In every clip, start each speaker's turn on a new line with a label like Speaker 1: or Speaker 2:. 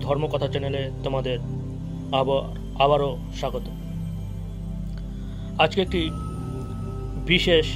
Speaker 1: ধর্মকথা চ্যানেলে তোমাদের আবারও স্বাগত। আজকে একটি বিশেষ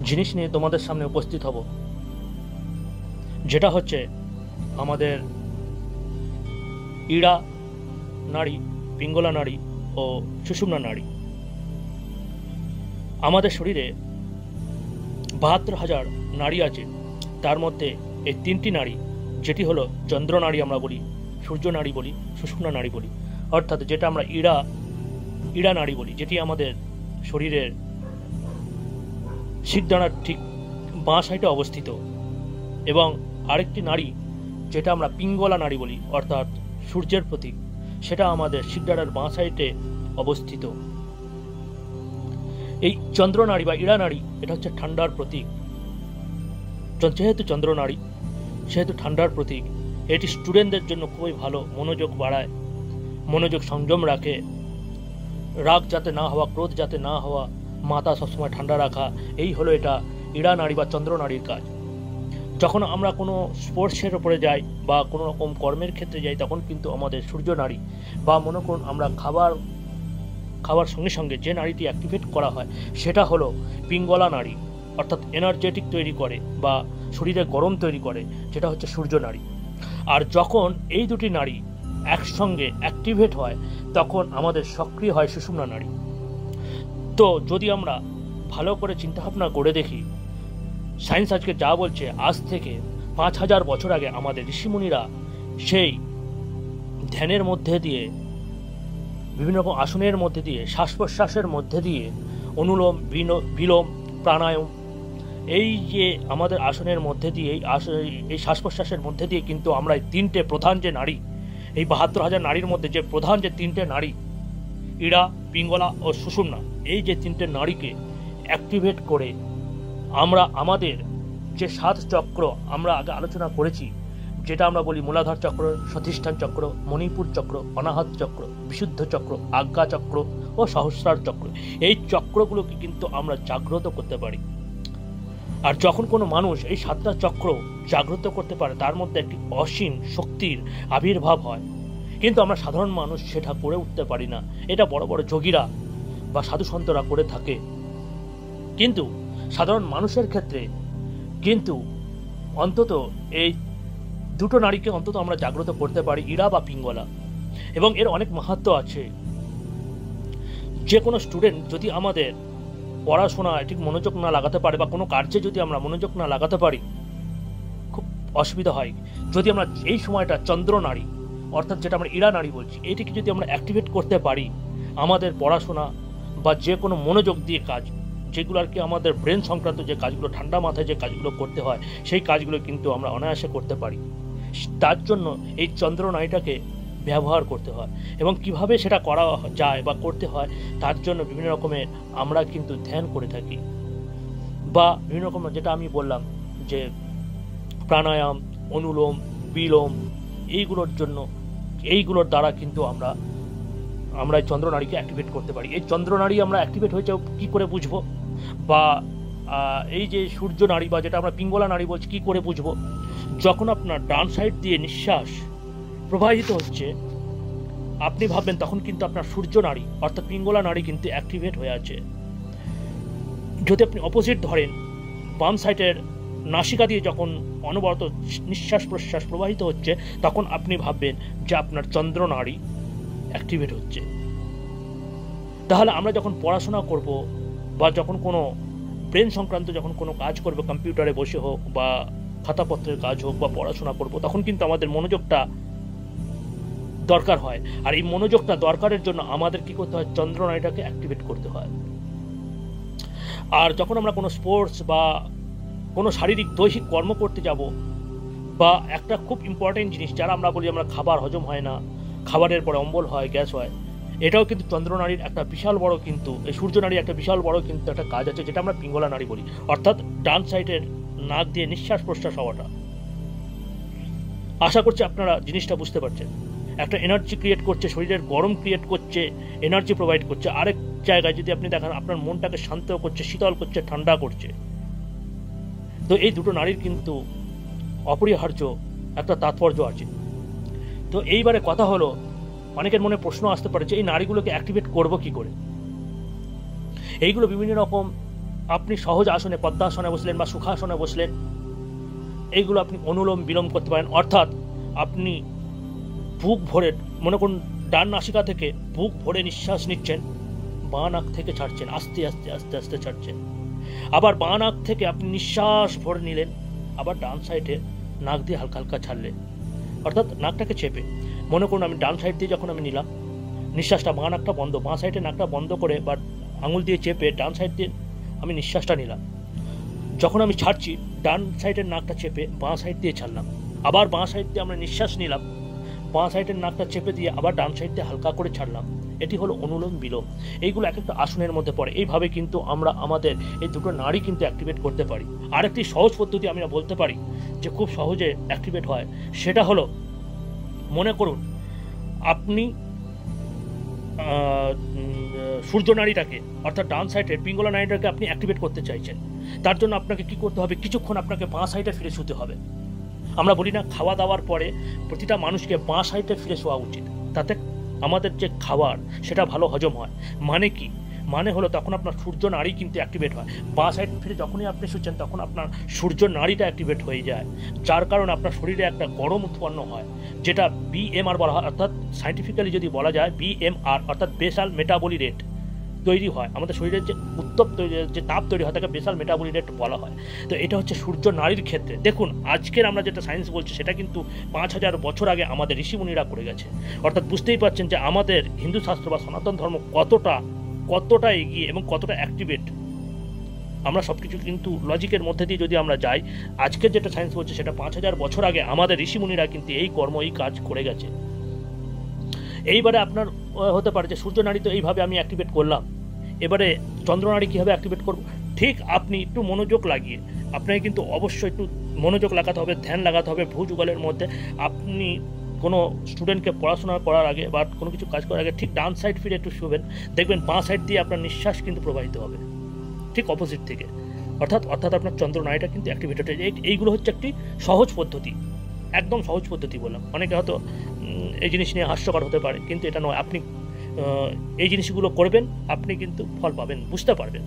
Speaker 1: জিনিস নিয়ে তোমাদের সামনে উপস্থিত হব, যেটা হচ্ছে আমাদের ইড়া নাড়ি, পিঙ্গলা নাড়ি ও সুষুম্না নাড়ি। আমাদের শরীরে ৭২,০০০ নাড়ি আছে। তার মধ্যে এই তিনটি নাড়ি, যেটি হলো চন্দ্র নাড়ি আমরা বলি, সূর্য নাড়ি বলি, সুষুম্না নাড়ি বলি, অর্থাৎ যেটা আমরা ইড়া নাড়ি বলি, যেটি আমাদের শরীরের শিরদাঁড়ার ঠিক বাঁ সাইডে অবস্থিত, এবং আরেকটি নাড়ি যেটা আমরা পিঙ্গলা নাড়ি বলি, অর্থাৎ সূর্যের প্রতীক, সেটা আমাদের শিরদাঁড়ার বাঁ সাইডে অবস্থিত। এই চন্দ্র নাড়ি বা ইড়া নাড়ি, এটা হচ্ছে ঠান্ডার প্রতীক। যেহেতু চন্দ্র নাড়ি, সেহেতু ঠান্ডার প্রতীক। এটি স্টুডেন্টদের জন্য খুবই ভালো, মনোযোগ বাড়ায়, মনোযোগ সংযম রাখে, রাগ যাতে না হওয়া, ক্রোধ যাতে না হওয়া, মাথা সবসময় ঠান্ডা রাখা, এই হলো এটা ইড়া নাড়ি বা চন্দ্র নাড়ির কাজ। যখন আমরা কোনো স্পোর্টসের ওপরে যাই বা কোনো রকম কর্মের ক্ষেত্রে যাই, তখন কিন্তু আমাদের সূর্য নাড়ি বা মনে করুন আমরা খাবার সঙ্গে সঙ্গে যে নাড়িটি অ্যাক্টিভেট করা হয়, সেটা হলো পিঙ্গলা নাড়ি, অর্থাৎ এনার্জেটিক তৈরি করে বা শরীরে গরম তৈরি করে, যেটা হচ্ছে সূর্য নাড়ি। আর যখন এই দুটি নাড়ি একসঙ্গে অ্যাক্টিভেট হয়, তখন আমাদের সক্রিয় হয় সুষুম্না নাড়ি। তো যদি আমরা ভালো করে চিন্তাভাবনা করে দেখি, সায়েন্স আজকে যা বলছে, আজ থেকে ৫,০০০ বছর আগে আমাদের ঋষিমুনিরা সেই ধ্যানের মধ্যে দিয়ে, বিভিন্ন রকম আসনের মধ্যে দিয়ে, শ্বাস প্রশ্বাসের মধ্যে দিয়ে, অনুলোম বিলোম প্রাণায়াম, এই যে আমাদের আসনের মধ্যে দিয়ে, এই শ্বাস প্রশ্বাসের মধ্যে দিয়ে কিন্তু আমরা এই তিনটে প্রধান যে নাড়ি, এই ৭২,০০০ নাড়ির মধ্যে যে প্রধান যে তিনটে নাড়ি, ইড়া, পিঙ্গলা ও সুষুম্না, এই যে তিনটে নাড়িকে অ্যাক্টিভেট করে আমরা আমাদের যে ৭ চক্র আমরা আগে আলোচনা করেছি, যেটা আমরা বলি মূলাধার চক্র, স্বাধিষ্ঠান চক্র, মণিপুর চক্র, অনাহত চক্র, বিশুদ্ধ চক্র, আজ্ঞা চক্র ও সহস্রার চক্র, এই চক্রগুলোকে কিন্তু আমরা জাগ্রত করতে পারি। আর যখন কোনো মানুষ এই ৭টা চক্র জাগ্রত করতে পারে, তার মধ্যে একটি অসীম শক্তির আবির্ভাব হয়। কিন্তু আমরা সাধারণ মানুষ সেটা করে উঠতে পারি না। এটা বড় বড় যোগীরা বা সাধু সন্তরা করে থাকে। কিন্তু সাধারণ মানুষের ক্ষেত্রে কিন্তু অন্তত এই দুটো নারীকে অন্তত আমরা জাগ্রত করতে পারি, ইড়া বা পিঙ্গলা, এবং এর অনেক মাহাত্ম্য আছে। যে কোনো স্টুডেন্ট যদি আমাদের পড়াশোনায় ঠিক মনোযোগ না লাগাতে পারে বা কোনো কার্যে যদি আমরা মনোযোগ না লাগাতে পারি, খুব অসুবিধা হয়। যদি আমরা এই সময়টা চন্দ্র নাড়ি, অর্থাৎ যেটা আমরা ইড়া নাড়ি বলছি, এটিকে যদি আমরা অ্যাক্টিভেট করতে পারি, আমাদের পড়াশোনা বা যে কোনো মনোযোগ দিয়ে কাজ, যেগুলো আর কি আমাদের ব্রেন সংক্রান্ত যে কাজগুলো, ঠান্ডা মাথায় যে কাজগুলো করতে হয়, সেই কাজগুলো কিন্তু আমরা অনায়াসে করতে পারি। তার জন্য এই চন্দ্র নাড়িটাকে ব্যবহার করতে হয়, এবং কিভাবে সেটা করা যায় বা করতে হয়, তার জন্য বিভিন্ন রকমের আমরা কিন্তু ধ্যান করে থাকি, বা বিভিন্ন রকম যেটা আমি বললাম যে প্রাণায়াম, অনুলোম বিলোম, এইগুলোর দ্বারা কিন্তু আমরা এই চন্দ্রনাড়িকে অ্যাক্টিভেট করতে পারি। এই চন্দ্রনাড়ি আমরা অ্যাক্টিভেট হয়েছে কি করে বুঝবো, বা এই যে সূর্য নাড়ি বা যেটা আমরা পিঙ্গলা নাড়ি বলছি, কি করে বুঝবো? যখন আপনার ডান সাইড দিয়ে নিঃশ্বাস প্রবাহিত হচ্ছে, আপনি ভাববেন তখন কিন্তু আপনার সূর্য নাড়ি অর্থাৎ পিঙ্গলা নাড়ি কিন্তু অ্যাক্টিভেট হয়ে আছে। যদি আপনি অপোজিট ধরেন, বাম সাইডের নাসিকা দিয়ে যখন অনবরত নিঃশ্বাস প্রশ্বাস প্রবাহিত হচ্ছে, তখন আপনি ভাববেন যে আপনার চন্দ্র নাড়ি অ্যাক্টিভেট হচ্ছে। তাহলে আমরা যখন পড়াশোনা করব বা যখন কোনো ব্রেন সংক্রান্ত যখন কোনো কাজ করব, কম্পিউটারে বসে হোক বা খাতাপত্রের কাজ হোক বা পড়াশোনা করব, তখন কিন্তু আমাদের মনোযোগটা দরকার হয়। আর এই মনোযোগটা দরকারের জন্য আমাদের কি করতে হয়? চন্দ্র নাড়িটাকে অ্যাক্টিভেট করতে হয়। আর যখন আমরা কোনো স্পোর্টস বা কোনো শারীরিক দৈহিক কর্ম করতে যাব, বা একটা খুব ইম্পর্টেন্ট জিনিস, যারা আমরা বলি আমরা খাবার হজম হয় না, খাবারের পরে অম্বল হয়, গ্যাস হয়, এটাও কিন্তু চন্দ্রনাড়ির একটা বিশাল বড়, কিন্তু এই সূর্য নাড়ির একটা বিশাল বড় কিন্তু একটা কাজ আছে, যেটা আমরা পিঙ্গলা নাড়ি বলি, অর্থাৎ ডান সাইডের নাক দিয়ে নিঃশ্বাস প্রশ্বাস হওয়াটা। আশা করছি আপনারা জিনিসটা বুঝতে পারছেন। একটা এনার্জি ক্রিয়েট করছে, শরীরের গরম ক্রিয়েট করছে, এনার্জি প্রোভাইড করছে। আরেক জায়গায় যদি আপনি দেখেন, আপনার মনটাকে শান্ত করছে, শীতল করছে, ঠান্ডা করছে। তো এই দুটো নাড়ির কিন্তু অপরিহার্য একটা তাৎপর্য আছে। তো এইবারে কথা হলো, অনেকের মনে প্রশ্ন আসতে পারে যে এই নাড়িগুলোকে অ্যাক্টিভেট করব কি করে। এইগুলো বিভিন্ন রকম, আপনি সহজ আসনে পদ্মাসনে বসলেন বা সুখাসনে বসলেন, এইগুলো আপনি অনুলোম বিলোম করতে পারেন। অর্থাৎ আপনি বুক ভরে, মনে করুন ডান নাসিকা থেকে বুক ভরে নিঃশ্বাস নিচ্ছেন, বাঁ নাক থেকে ছাড়ছেন, আস্তে আস্তে আস্তে আস্তে ছাড়ছেন। আবার বাঁ নাক থেকে আপনি নিঃশ্বাস ভরে নিলেন, আবার ডান সাইডে নাক দিয়ে হালকা হালকা ছাড়লেন, অর্থাৎ নাকটাকে চেপে। মনে করুন আমি ডান সাইড দিয়ে যখন আমি নিলাম নিঃশ্বাসটা, বাঁ নাকটা বন্ধ, বাঁ সাইডে নাকটা বন্ধ করে বা আঙুল দিয়ে চেপে ডান সাইড দিয়ে আমি নিঃশ্বাসটা নিলাম। যখন আমি ছাড়ছি ডান সাইডের নাকটা চেপে বাঁ সাইড দিয়ে ছাড়লাম, আবার বাঁ সাইড দিয়ে আমরা নিঃশ্বাস নিলাম, বাঁ সাইডের নাকটা চেপে দিয়ে আবার ডান সাইড দিয়ে হালকা করে ছাড়লাম। এটি হলো অনুলোম বিলোম। এইগুলো এক একটা আসনের মধ্যে পড়ে। এইভাবে কিন্তু আমরা আমাদের এই দুটো নাড়ি কিন্তু অ্যাক্টিভেট করতে পারি। আরেকটি সহজ পদ্ধতি আমরা বলতে পারি যে খুব সহজে অ্যাক্টিভেট হয়, সেটা হলো, মনে করুন আপনি সূর্য নাড়িটাকে, অর্থাৎ ডান সাইডের পিঙ্গলা নাড়িটাকে আপনি অ্যাক্টিভেট করতে চাইছেন। তার জন্য আপনাকে কি করতে হবে, কিছুক্ষণ আপনাকে বাঁ সাইডে ফিরে শুতে হবে। আমরা বলি না খাওয়া দাওয়ার পরে প্রতিটা মানুষকে বাঁ সাইডে ফিরে শোয়া উচিত, তাতে আমাদের যে খাবার সেটা ভালো হজম হয়। মানে কি, মানে হলো তখন আপনার সূর্য নাড়ি কিন্তু অ্যাক্টিভেট হয়। বাঁ সাইড ফিরে যখনই আপনি শুচ্ছেন তখন আপনার সূর্য নাড়িটা অ্যাক্টিভেট হয়ে যায়, যার কারণে আপনার শরীরে একটা গরম উৎপন্ন হয়, যেটা বিএমআর বলা হয়। অর্থাৎ সাইন্টিফিক্যালি যদি বলা যায় বিএমআর অর্থাৎ বেসাল মেটাবলি রেট তৈরি হয়। আমাদের শরীরের যে উত্তপ তৈরি, যে তাপ তৈরি হয় তাকে বেসাল মেটাবলি রেট বলা হয়। তো এটা হচ্ছে সূর্য নাড়ির ক্ষেত্রে। দেখুন আজকের আমরা যেটা সায়েন্স বলছি সেটা কিন্তু 5000 বছর আগে আমাদের ঋষিমুনিরা করে গেছে। অর্থাৎ বুঝতেই পারছেন যে আমাদের হিন্দু শাস্ত্র বা সনাতন ধর্ম কতটা এগিয়ে এবং কতটা অ্যাক্টিভেট। আমরা সব কিছু কিন্তু লজিকের মধ্যে দিয়ে যদি আমরা যাই, আজকের যেটা সায়েন্স বলছে সেটা 5000 বছর আগে আমাদের ঋষিমুনিরা কিন্তু এই কর্ম, এই কাজ করে গেছে। এইবারে আপনার হতে পারে যে সূর্য নাড়ি তো এইভাবে আমি অ্যাক্টিভেট করলাম, এবারে চন্দ্রনাড়ি কীভাবে অ্যাক্টিভেট করব। ঠিক আপনি একটু মনোযোগ লাগিয়ে, আপনাকে কিন্তু অবশ্যই একটু মনোযোগ লাগাতে হবে, ধ্যান লাগাতে হবে ভূযুগলের মধ্যে। আপনি কোনো স্টুডেন্টকে পড়াশোনা করার আগে বা কোনো কিছু কাজ করার আগে ঠিক ডান সাইড ফিরে একটু শুবেন, দেখবেন বাঁ সাইড দিয়ে আপনার নিঃশ্বাস কিন্তু প্রবাহিত হবে ঠিক অপোজিট থেকে। অর্থাৎ আপনার চন্দ্রনাড়িটা কিন্তু অ্যাক্টিভেটেড হয়ে যায়। এইগুলো হচ্ছে একটি সহজ পদ্ধতি, একদম সহজ পদ্ধতি বললাম। অনেকে হয়তো এই জিনিস নিয়ে হাস্যকর হতে পারে, কিন্তু এটা নয়। আপনি এই জিনিসগুলো করবেন, আপনি কিন্তু ফল পাবেন, বুঝতে পারবেন।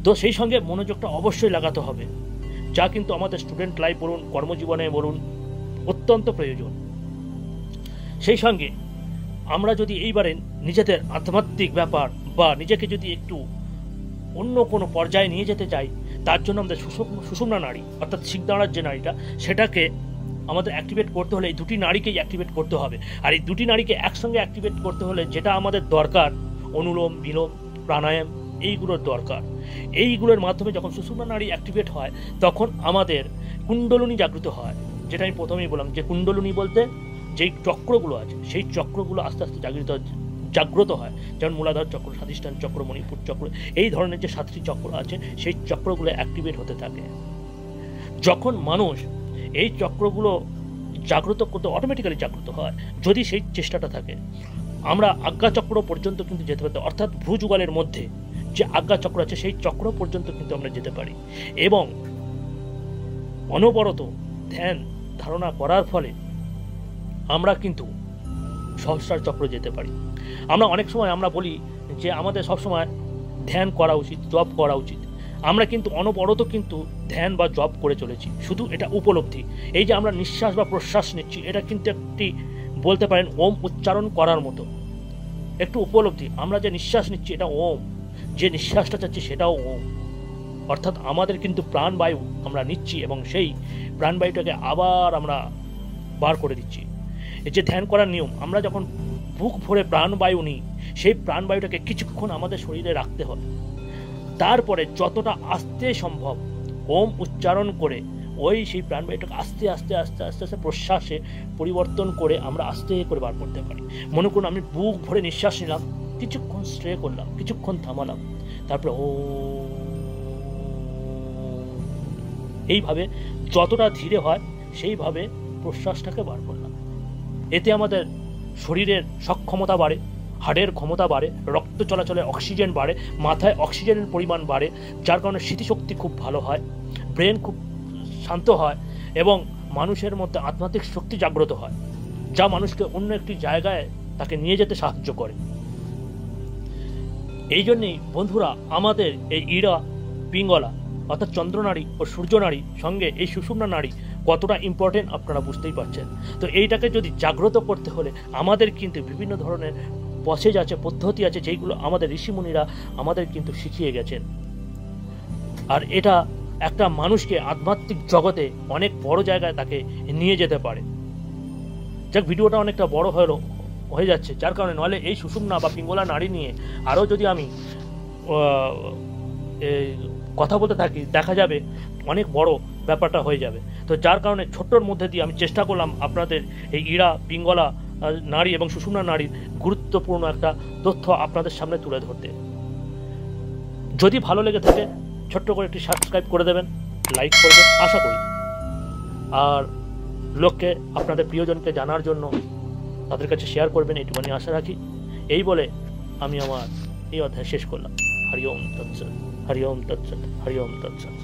Speaker 1: তো সেই সঙ্গে মনোযোগটা অবশ্যই লাগাতে হবে, যা কিন্তু আমাদের স্টুডেন্ট লাইফ বলুন, কর্মজীবনে বলুন, অত্যন্ত প্রয়োজন। সেই সঙ্গে আমরা যদি এইবারে নিজেদের আধ্যাত্মিক ব্যাপার বা নিজেকে যদি একটু অন্য কোনো পর্যায়ে নিয়ে যেতে চাই, তার জন্য আমাদের সুষুম্না নাড়ি অর্থাৎ শিরদাঁড়ার যে নাড়িটা, সেটাকে আমাদের অ্যাক্টিভেট করতে হলে এই দুটি নাড়িকেই অ্যাক্টিভেট করতে হবে। আর এই দুটি নাড়িকে একসঙ্গে অ্যাক্টিভেট করতে হলে যেটা আমাদের দরকার, অনুলোম বিলোম প্রাণায়াম, এইগুলোর দরকার। এইগুলোর মাধ্যমে যখন সুষুম্না নাড়ি অ্যাক্টিভেট হয় তখন আমাদের কুণ্ডলিনী জাগ্রত হয়। যেটা আমি প্রথমেই বললাম যে কুণ্ডলিনী বলতে যেই চক্রগুলো আছে সেই চক্রগুলো আস্তে আস্তে জাগ্রত হয়। যেমন মূলাধার চক্র, স্বাধিষ্ঠান চক্র, মণিপুর চক্র, এই ধরনের যে 7টি চক্র আছে সেই চক্রগুলো অ্যাক্টিভেট হতে থাকে। যখন মানুষ এই চক্রগুলো জাগ্রত করতে অটোমেটিক্যালি জাগ্রত হয়, যদি সেই চেষ্টাটা থাকে। আমরা আজ্ঞা চক্র পর্যন্ত কিন্তু যেতে পারি, অর্থাৎ ভূযুগলের মধ্যে যে আজ্ঞা চক্র আছে সেই চক্র পর্যন্ত কিন্তু আমরা যেতে পারি। এবং অনবরত ধ্যান ধারণা করার ফলে আমরা কিন্তু সহস্রার চক্র যেতে পারি। আমরা অনেক সময় আমরা বলি যে আমাদের সবসময় ধ্যান করা উচিত, জপ করা উচিত। আমরা কিন্তু অনবরত কিন্তু ধ্যান বা জপ করে চলেছি, শুধু এটা উপলব্ধি। এই যে আমরা নিঃশ্বাস বা প্রশ্বাস নিচ্ছি, এটা কিন্তু একটি বলতে পারেন ওম উচ্চারণ করার মতো একটু উপলব্ধি। আমরা যে নিঃশ্বাস নিচ্ছি এটা ওম, যে নিঃশ্বাসটা চাচ্ছি সেটাও ওম। অর্থাৎ আমাদের কিন্তু প্রাণবায়ু আমরা নিচ্ছি এবং সেই প্রাণবায়ুটাকে আবার আমরা বার করে দিচ্ছি। এই যে ধ্যান করার নিয়ম, আমরা যখন বুক ভরে প্রাণবায়ু নিই, সেই প্রাণবায়ুটাকে কিছুক্ষণ আমাদের শরীরে রাখতে হবে। তারপরে যতটা আস্তে সম্ভব ওম উচ্চারণ করে সেই প্রাণবায়ুটাকে আস্তে আস্তে আস্তে আস্তে আস্তে প্রশ্বাসে পরিবর্তন করে আমরা আস্তে করে বার করতে পারি। মনে করুন আমি বুক ভরে নিঃশ্বাস নিলাম, কিছুক্ষণ স্ট্রে করলাম, কিছুক্ষণ থামালাম, তারপরে এইভাবে যতটা ধীরে হয় সেইভাবে প্রশ্বাসটাকে বার করলাম। এতে আমাদের শরীরের সক্ষমতা বাড়ে, হাড়ের ক্ষমতা বাড়ে, রক্ত চলাচলে অক্সিজেন বাড়ে, মাথায় অক্সিজেনের পরিমাণ বাড়ে, যার কারণে স্মৃতিশক্তি খুব ভালো হয়, ব্রেন খুব শান্ত হয় এবং মানুষের মধ্যে আধ্যাত্মিক শক্তি জাগ্রত হয়, যা মানুষকে অন্য একটি জায়গায় তাকে নিয়ে যেতে সাহায্য করে। এই জন্যেই বন্ধুরা আমাদের এই ইড়া পিঙ্গলা অর্থাৎ চন্দ্রনাড়ী ও সূর্যনাড়ী সঙ্গে এই সুষুম্না নাড়ী কতটা ইম্পর্টেন্ট আপনারা বুঝতেই পারছেন। তো এইটাকে যদি জাগ্রত করতে হলে আমাদের কিন্তু বিভিন্ন ধরনের প্রসেস আছে, পদ্ধতি আছে, যেইগুলো আমাদের ঋষিমুনিরা আমাদের কিন্তু শিখিয়ে গেছেন। আর এটা একটা মানুষকে আধ্যাত্মিক জগতে অনেক বড় জায়গায় তাকে নিয়ে যেতে পারে। যাক, ভিডিওটা অনেকটা বড় হয়ে যাচ্ছে, যার কারণে নইলে এই সুষুম্না বা পিঙ্গলা নাড়ী নিয়ে আরও যদি আমি কথা বলতে থাকি দেখা যাবে অনেক বড় ব্যাপারটা হয়ে যাবে। তো যার কারণে ছোট্টর মধ্যে দিয়ে আমি চেষ্টা করলাম আপনাদের এই ইড়া পিঙ্গলা নাড়ী এবং সুষুম্না নাড়ীর গুরুত্বপূর্ণ একটা তথ্য আপনাদের সামনে তুলে ধরতে। যদি ভালো লেগে থাকে ছোট্ট করে একটি সাবস্ক্রাইব করে দেবেন, লাইক করবেন আশা করি, আর লোককে আপনাদের প্রিয়জনকে জানার জন্য তাদের কাছে শেয়ার করবেন, এইটুকুনি আশা রাখি। এই বলে আমি আমার এই অধ্যায় শেষ করলাম। হরি ওম তৎসৎ, হরি ওম তৎসৎ, হরি ওম তৎসৎ।